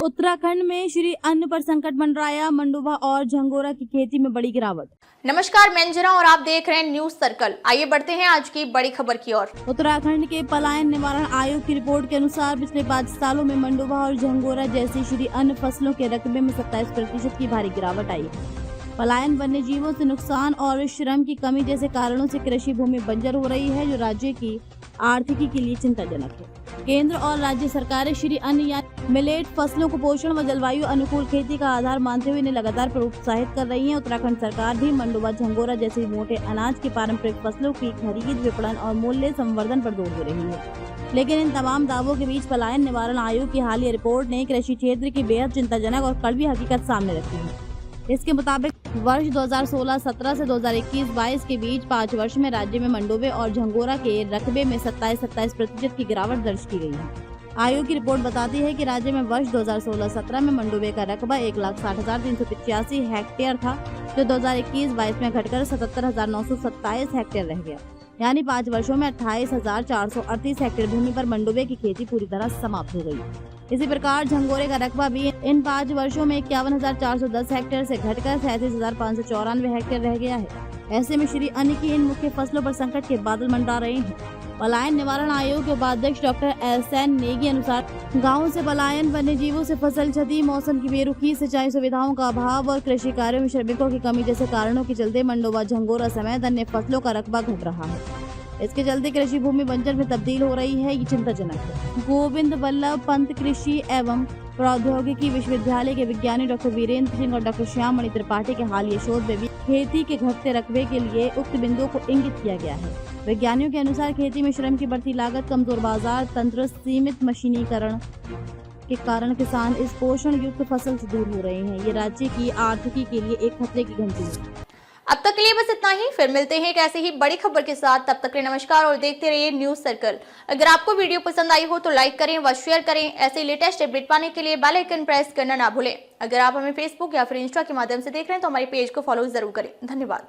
उत्तराखंड में श्री अन्न पर संकट मंडराया, मंडुवा और झंगोरा की खेती में बड़ी गिरावट। नमस्कार, मैं अंजना और आप देख रहे हैं न्यूज सर्कल। आइए बढ़ते हैं आज की बड़ी खबर की ओर। उत्तराखंड के पलायन निवारण आयोग की रिपोर्ट के अनुसार पिछले 5 सालों में मंडुवा और झंगोरा जैसी श्री अन्न फसलों के रकबे में 27% की भारी गिरावट आई है। पलायन, वन्य जीवों से नुकसान और श्रम की कमी जैसे कारणों से कृषि भूमि बंजर हो रही है, जो राज्य की आर्थिकी के लिए चिंताजनक है। केंद्र और राज्य सरकारें श्री अन्न या मिलेट फसलों को पोषण व जलवायु अनुकूल खेती का आधार मानते हुए इन्हें लगातार प्रोत्साहित कर रही है। उत्तराखंड सरकार भी मंडुवा, झंगोरा जैसे मोटे अनाज के पारंपरिक फसलों की खरीद, विपणन और मूल्य संवर्धन पर जोर दे रही है। लेकिन इन तमाम दावों के बीच पलायन निवारण आयोग की हालिया रिपोर्ट ने कृषि क्षेत्र की बेहद चिंताजनक और कड़वी हकीकत सामने रखी है। इसके मुताबिक वर्ष 2016-17 से 2021-22 के बीच 5 वर्ष में राज्य में मंडुवे और झंगोरा के रकबे में 27% की गिरावट दर्ज की गई है। आयोग की रिपोर्ट बताती है कि राज्य में वर्ष 2016-17 में मंडुवे का रकबा 1,60,385 हेक्टेयर था, जो 2021-22 में घटकर 77,927 हेक्टेयर रह गया। यानी 5 वर्षों में 28,438 हेक्टेयर भूमि पर मंडुवे की खेती पूरी तरह समाप्त हो गई। इसी प्रकार झंगोरे का रकबा भी इन 5 वर्षों में 51,410 हेक्टेयर से घटकर 37,594 हेक्टेयर रह गया है। ऐसे में श्री अन्न की इन मुख्य फसलों पर संकट के बादल मंडरा रहे हैं। पलायन निवारण आयोग के उपाध्यक्ष डॉक्टर एसएन नेगी अनुसार गाँवों से पलायन, वन्य जीवों से फसल क्षति, मौसम की बेरुखी, सिंचाई सुविधाओं का अभाव और कृषि कार्यों में श्रमिकों की कमी जैसे कारणों के चलते मंडुवा, झंगोरा समेत अन्य फसलों का रकबा घट रहा है। इसके चलते कृषि भूमि बंजर में तब्दील हो रही है, ये चिंताजनक है। गोविंद वल्लभ पंत कृषि एवं प्रौद्योगिकी विश्वविद्यालय के विज्ञानी डॉक्टर वीरेंद्र सिंह और डॉक्टर श्याम मणि त्रिपाठी के हालिया शोध में भी खेती के घटते रकबे के लिए उक्त बिंदुओं को इंगित किया गया है। वैज्ञानिकों के अनुसार खेती में श्रम की बढ़ती लागत, कमजोर बाजार तंत्र, सीमित मशीनीकरण के कारण किसान इस पोषण युक्त फसल से दूर हो रहे हैं। ये राज्य की आर्थिकी के लिए एक खतरे की घंटी है। अब तक के लिए बस इतना ही। फिर मिलते हैं एक ऐसे ही बड़ी खबर के साथ। तब तक के लिए नमस्कार और देखते रहिए न्यूज सर्कल। अगर आपको वीडियो पसंद आई हो तो लाइक करें व शेयर करें। ऐसे लेटेस्ट अपडेट पाने के लिए बेल आइकन प्रेस करना ना भूलें। अगर आप हमें फेसबुक या फिर इंस्टा के माध्यम से देख रहे हैं तो हमारे पेज को फॉलो जरूर करें। धन्यवाद।